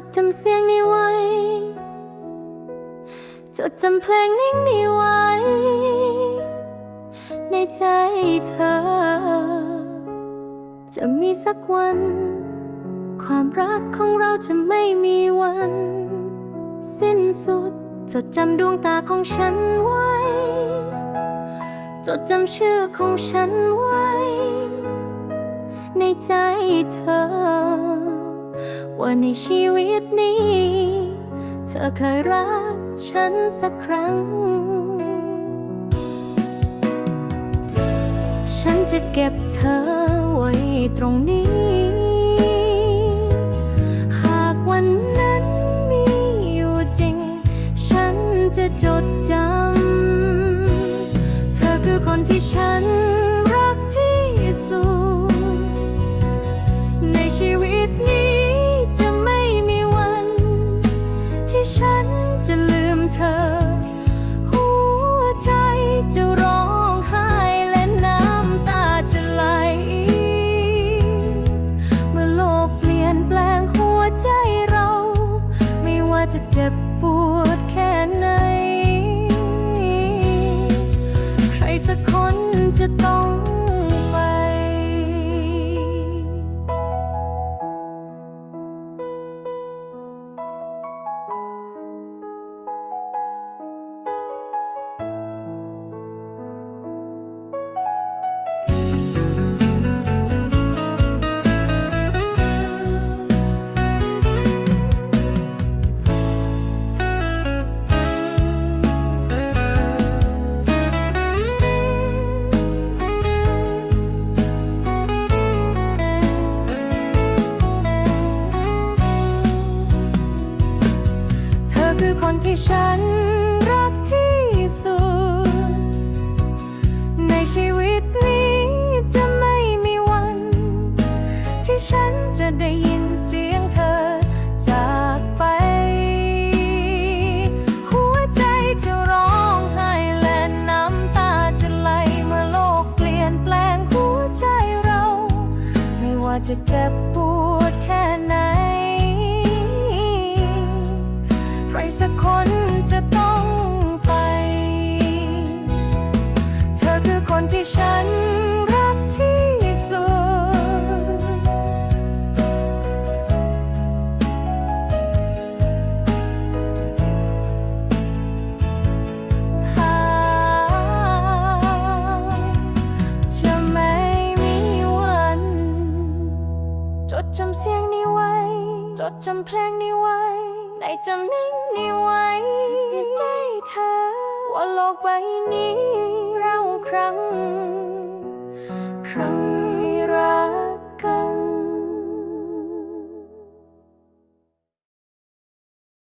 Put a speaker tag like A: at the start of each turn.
A: ดจำเสียงนี้ไว้จดจำเพลงนี้ไว้ในใจเธอจะมีสักวันความรักของเราจะไม่มีวันสิ้นสุดจดจำดวงตาของฉันไว้จดจำชื่อของฉันไว้ในใจเธอว่าในชีวิตนี้เธอเคยรักฉันสักครั้งฉันจะเก็บเธอไว้ตรงนี้หากวันนั้นมีอยู่จริงฉันจะจดจำเธอคือคนที่ฉันรักที่สุดในชีวิตนี้จะไม่มีวันที่ฉันจะลืมเธอหัวใจจะร้องไห้และน้ำตาจะไหลเมื่อโลกเปลี่ยนแปลงหัวใจเราไม่ว่าจะเจ็บปวดแค่ไหนใครสักคนจะต้องไปคือคนที่ฉันรักที่สุดในชีวิตนี้จะไม่มีวันที่ฉันจะได้ยินเสียงเธอจากไปหัวใจจะร้องไห้และน้ำตาจะไหลเมื่อโลกเปลี่ยนแปลงหัวใจเราไม่ว่าจะเจ็บปวดแค่ไหนใครสักคนจะต้องไปเธอคือคนที่ฉันรักที่สุดจะไม่มีวันจดจำเสียงนี้ไว้จดจำเพลงนี้ไว้ในจำนิ่งนี้ไว้ในใจเธอว่าโลกใบนี้เราครั้ง